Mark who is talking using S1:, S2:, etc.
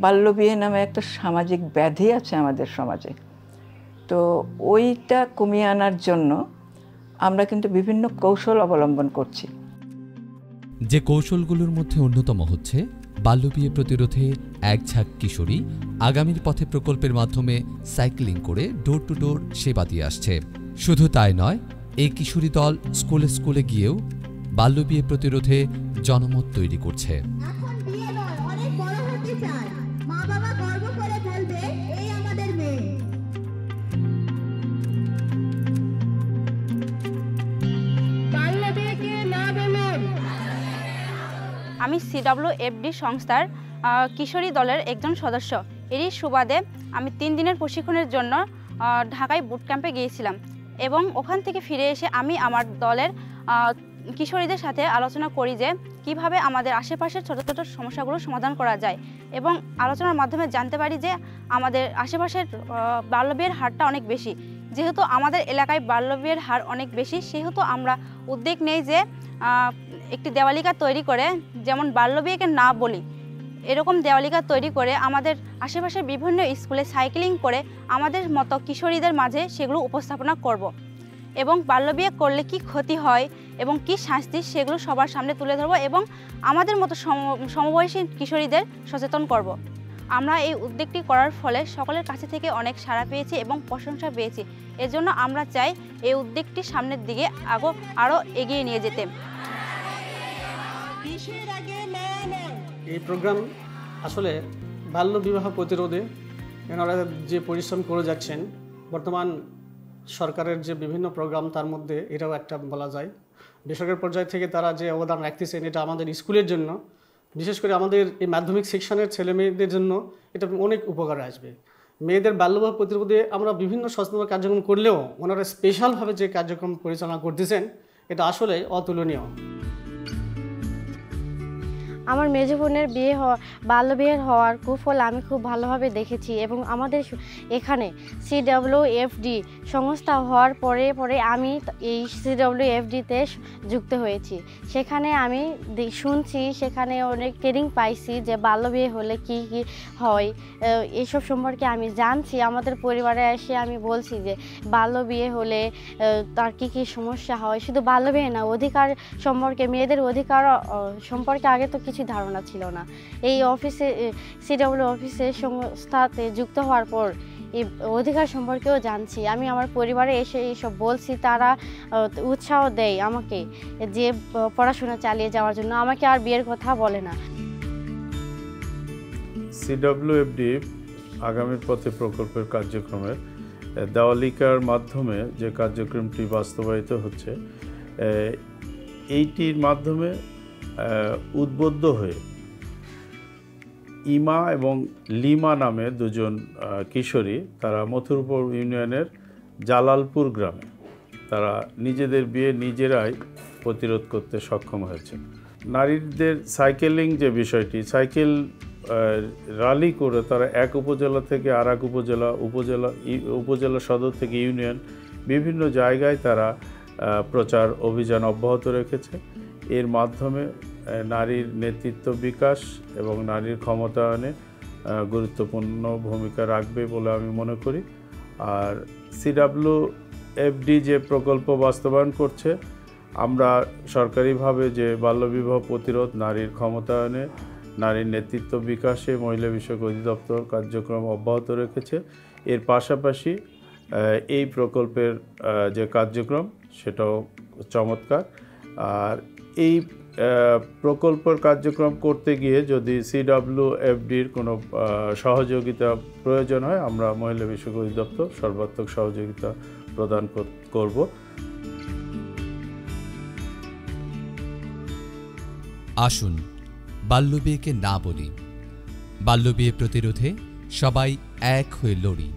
S1: বাল্যবিয়ে নামে একটা সামাজিক ব্যাধি আছে আমাদের সমাজে। তো ওইটা কমিয়ে আনার জন্য আমরা কিন্তু বিভিন্ন কৌশল অবলম্বন করছি।
S2: যে কৌশলগুলোর মধ্যে অন্যতম হচ্ছে বাল্যবিয়ে প্রতিরোধে এক ঝাঁক কিশোরী আগামীর পথে প্রকল্পের মাধ্যমে সাইক্লিং করে ডোর টু ডোর সেবা দিয়ে আসছে। শুধু তাই নয়, এই কিশোরী দল স্কুলে স্কুলে গিয়েও বাল্যবিয়ে প্রতিরোধে জনমত তৈরি করছে।
S3: আমি CWFD সংস্থার কিশোরী দলের একজন সদস্য। এরই সুবাদে আমি 3 দিনের প্রশিক্ষণের জন্য ঢাকায় বুট ক্যাম্পে গিয়েছিলাম এবং ওখান থেকে ফিরে এসে আমি আমার দলের কিশোরীদের সাথে আলোচনা করি যে কিভাবে আমাদের আশেপাশের ছোট ছোট সমস্যাগুলো সমাধান করা যায় এবং আলোচনার মাধ্যমে জানতে পারি যে আমাদের আশেপাশের বাল্যবিয়ের হারটা অনেক বেশি। যেহেতু আমাদের এলাকায় বাল্যবিয়ের হার অনেক বেশি, সেহেতু আমরা উদ্যোগ নেই যে একটি দেওয়ালিকা তৈরি করে, যেমন বাল্যবিয়েকে না বলি এরকম দেওয়ালিকা তৈরি করে আমাদের আশেপাশের বিভিন্ন স্কুলে সাইক্লিং করে আমাদের মতো কিশোরীদের মাঝে সেগুলো উপস্থাপনা করব এবং বাল্যবিয়ে করলে কি ক্ষতি হয় এবং কি শাস্তি সেগুলো সবার সামনে তুলে ধরব এবং আমাদের মতো সমবয়সী কিশোরীদের সচেতন করব। আমরা এই উদ্যোগটি করার ফলে সকলের কাছে থেকে অনেক সাড়া পেয়েছি এবং প্রশংসা পেয়েছি। এজন্য আমরা চাই এই উদ্যোগটি সামনের দিকে আরও এগিয়ে নিয়ে যেতে।
S4: এই প্রোগ্রাম আসলে বাল্য বিবাহ প্রতিরোধে এনারা যে পরিশ্রম করে যাচ্ছেন, বর্তমান সরকারের যে বিভিন্ন প্রোগ্রাম তার মধ্যে এটাও একটা বলা যায়। বেসরকারি পর্যায় থেকে তারা যে অবদান রাখতেছেন এটা আমাদের স্কুলের জন্য, বিশেষ করে আমাদের এই মাধ্যমিক সেকশনের ছেলে মেয়েদের জন্য এটা অনেক উপকারে আসবে। মেয়েদের বাল্যবিবাহ প্রতিরোধে আমরা বিভিন্ন সচেতনতা কার্যক্রম করলেও ওনারা স্পেশালভাবে যে কার্যক্রম পরিচালনা করতেছেন এটা আসলে অতুলনীয়।
S5: আমার মেজ বোনের বাল্যবিয়ের হওয়ার কুফল আমি খুব ভালোভাবে দেখেছি এবং আমাদের এখানে CWFD সংস্থা হওয়ার পরে আমি এই CWFDতে যুক্ত হয়েছি। সেখানে আমি শুনছি, সেখানে অনেক ট্রেনিং পাইছি যে বাল্যবিয়ে হলে কি কি হয় এসব সম্পর্কে আমি জানছি। আমাদের পরিবারে এসে আমি বলছি যে বাল্যবিয়ে হলে তার কি কি সমস্যা হয়, শুধু বাল্যবিয়ে না, অধিকার সম্পর্কে, মেয়েদের অধিকার সম্পর্কে আগে তো কিছু ধারণা ছিল না। এই অফিসে CW অফিসের সংস্থাতে যুক্ত হওয়ার পর এই অধিকার সম্পর্কেও জানছি। আমি আমার পরিবারে এসে এইসব বলছি, তারা উৎসাহ দেয় আমাকে যে পড়াশোনা চালিয়ে যাওয়ার জন্য, আমাকে আর বিয়ের কথা বলে না।
S6: CWFD আগামীর পথে প্রকল্পের কার্যক্রমের দেওয়ালিকার মাধ্যমে যে কার্যক্রমটি বাস্তবায়িত হচ্ছে, এইটির মাধ্যমে উদ্বুদ্ধ হয়ে ইমা এবং লিমা নামে দুজন কিশোরী, তারা মথুরপুর ইউনিয়নের জালালপুর গ্রামে তারা নিজেদের বিয়ে নিজেরাই প্রতিরোধ করতে সক্ষম হয়েছে। নারীদের সাইকেলিং যে বিষয়টি, সাইকেল র্যালি করে তারা এক উপজেলা থেকে আর এক উপজেলা সদর থেকে ইউনিয়ন বিভিন্ন জায়গায় তারা প্রচার অভিযান অব্যাহত রেখেছে। এর মাধ্যমে নারীর নেতৃত্ব বিকাশ এবং নারীর ক্ষমতায়নে গুরুত্বপূর্ণ ভূমিকা রাখবে বলে আমি মনে করি। আর CWFD যে প্রকল্প বাস্তবায়ন করছে, আমরা সরকারিভাবে যে বাল্যবিবাহ প্রতিরোধ, নারীর ক্ষমতায়নে, নারীর নেতৃত্ব বিকাশে মহিলা বিষয়ক অধিদপ্তর কার্যক্রম অব্যাহত রেখেছে। এর পাশাপাশি এই প্রকল্পের যে কার্যক্রম সেটাও চমৎকার। আর এই প্রকল্পের কার্যক্রম করতে গিয়ে যদি CWFDর কোনো সহযোগিতা প্রয়োজন হয়, আমরা মহিলা বিষয়ক অধিদপ্তর সর্বাত্মক সহযোগিতা প্রদান করব।
S2: আসুন বাল্যবিয়েকে না বলি, বাল্যবিয়ে প্রতিরোধে সবাই এক হয়ে লড়ি।